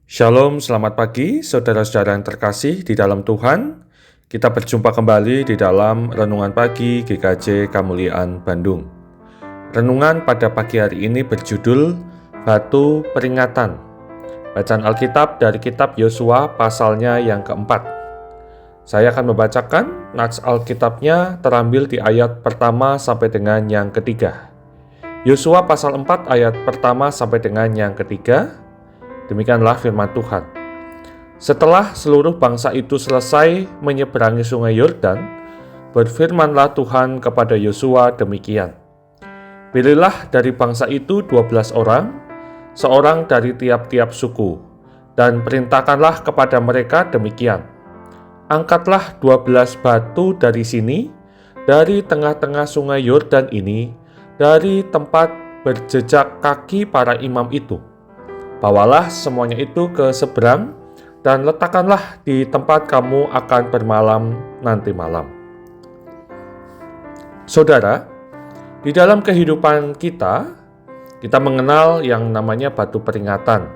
Shalom, selamat pagi saudara-saudara yang terkasih di dalam Tuhan. Kita berjumpa kembali di dalam Renungan Pagi GKJ Kemuliaan Bandung. Renungan pada pagi hari ini berjudul Batu Peringatan. Bacaan Alkitab dari kitab Yosua pasalnya yang keempat. Saya akan membacakan nats Alkitabnya terambil di ayat pertama sampai dengan yang ketiga. Yosua pasal 4 ayat pertama sampai dengan yang ketiga. Demikianlah firman Tuhan. Setelah seluruh bangsa itu selesai menyeberangi sungai Yordan, berfirmanlah Tuhan kepada Yosua demikian. Pilihlah dari bangsa itu 12 orang, seorang dari tiap-tiap suku, dan perintahkanlah kepada mereka demikian. Angkatlah 12 batu dari sini, dari tengah-tengah sungai Yordan ini, dari tempat berjejak kaki para imam itu. Bawalah semuanya itu ke seberang dan letakkanlah di tempat kamu akan bermalam nanti malam. Saudara, di dalam kehidupan kita mengenal yang namanya batu peringatan.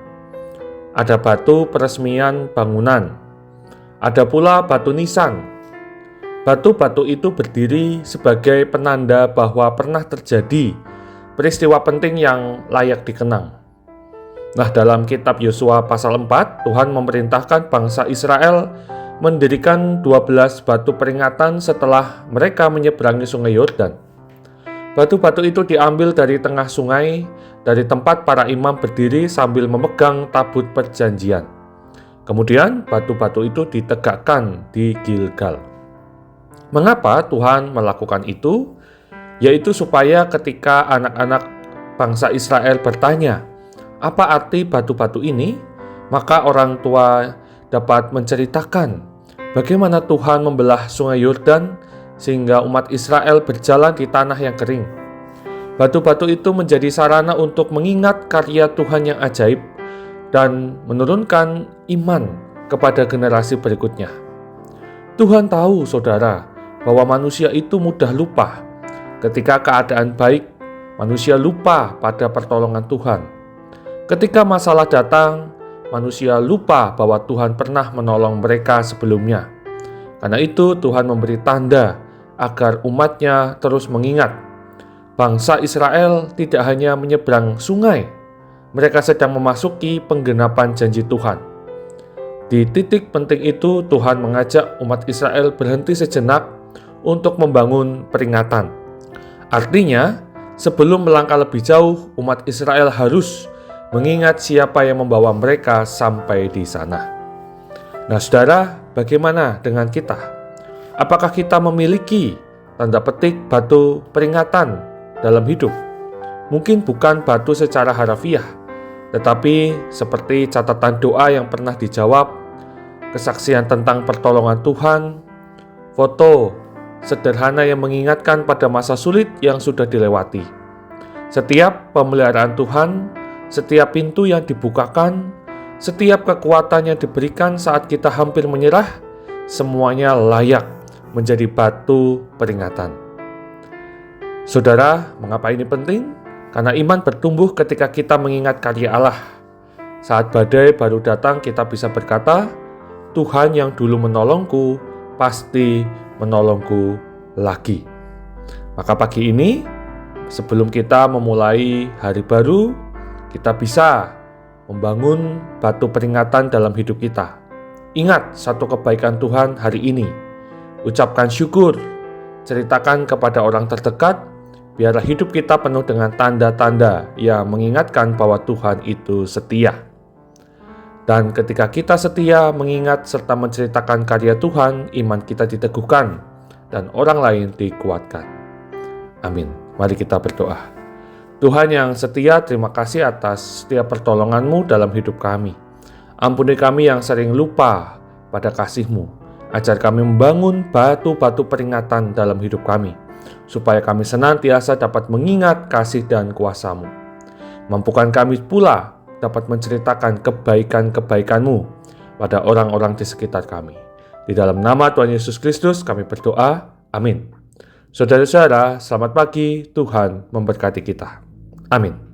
Ada batu peresmian bangunan. Ada pula batu nisan. Batu-batu itu berdiri sebagai penanda bahwa pernah terjadi peristiwa penting yang layak dikenang. Nah, dalam kitab Yosua pasal 4, Tuhan memerintahkan bangsa Israel mendirikan 12 batu peringatan setelah mereka menyeberangi sungai Yordan. Batu-batu itu diambil dari tengah sungai, dari tempat para imam berdiri sambil memegang tabut perjanjian. Kemudian batu-batu itu ditegakkan di Gilgal. Mengapa Tuhan melakukan itu? Yaitu supaya ketika anak-anak bangsa Israel bertanya, apa arti batu-batu ini? Maka orang tua dapat menceritakan bagaimana Tuhan membelah sungai Yordan sehingga umat Israel berjalan di tanah yang kering. Batu-batu itu menjadi sarana untuk mengingat karya Tuhan yang ajaib dan menurunkan iman kepada generasi berikutnya. Tuhan tahu, saudara, bahwa manusia itu mudah lupa. Ketika keadaan baik, manusia lupa pada pertolongan Tuhan. Ketika masalah datang, manusia lupa bahwa Tuhan pernah menolong mereka sebelumnya. Karena itu Tuhan memberi tanda agar umatnya terus mengingat. Bangsa Israel tidak hanya menyeberang sungai, mereka sedang memasuki penggenapan janji Tuhan. Di titik penting itu Tuhan mengajak umat Israel berhenti sejenak untuk membangun peringatan. Artinya, sebelum melangkah lebih jauh, umat Israel harus mengingat siapa yang membawa mereka sampai di sana. Nah, saudara, bagaimana dengan kita? Apakah kita memiliki tanda petik batu peringatan dalam hidup? Mungkin bukan batu secara harafiah, tetapi seperti catatan doa yang pernah dijawab, kesaksian tentang pertolongan Tuhan, foto sederhana yang mengingatkan pada masa sulit yang sudah dilewati. Setiap pemeliharaan Tuhan, setiap pintu yang dibukakan, setiap kekuatan yang diberikan saat kita hampir menyerah, semuanya layak menjadi batu peringatan. Saudara, mengapa ini penting? Karena iman bertumbuh ketika kita mengingat karya Allah. Saat badai baru datang, kita bisa berkata, Tuhan yang dulu menolongku, pasti menolongku lagi. Maka pagi ini, sebelum kita memulai hari baru, kita bisa membangun batu peringatan dalam hidup kita. Ingat satu kebaikan Tuhan hari ini. Ucapkan syukur, ceritakan kepada orang terdekat, biarlah hidup kita penuh dengan tanda-tanda yang mengingatkan bahwa Tuhan itu setia. Dan ketika kita setia mengingat serta menceritakan karya Tuhan, iman kita diteguhkan dan orang lain dikuatkan. Amin. Mari kita berdoa. Tuhan yang setia, terima kasih atas setiap pertolongan-Mu dalam hidup kami. Ampuni kami yang sering lupa pada kasih-Mu. Ajar kami membangun batu-batu peringatan dalam hidup kami, supaya kami senantiasa dapat mengingat kasih dan kuasa-Mu. Mampukan kami pula dapat menceritakan kebaikan-kebaikan-Mu pada orang-orang di sekitar kami. Di dalam nama Tuhan Yesus Kristus kami berdoa. Amin. Saudara-saudara, selamat pagi. Tuhan memberkati kita. Amin.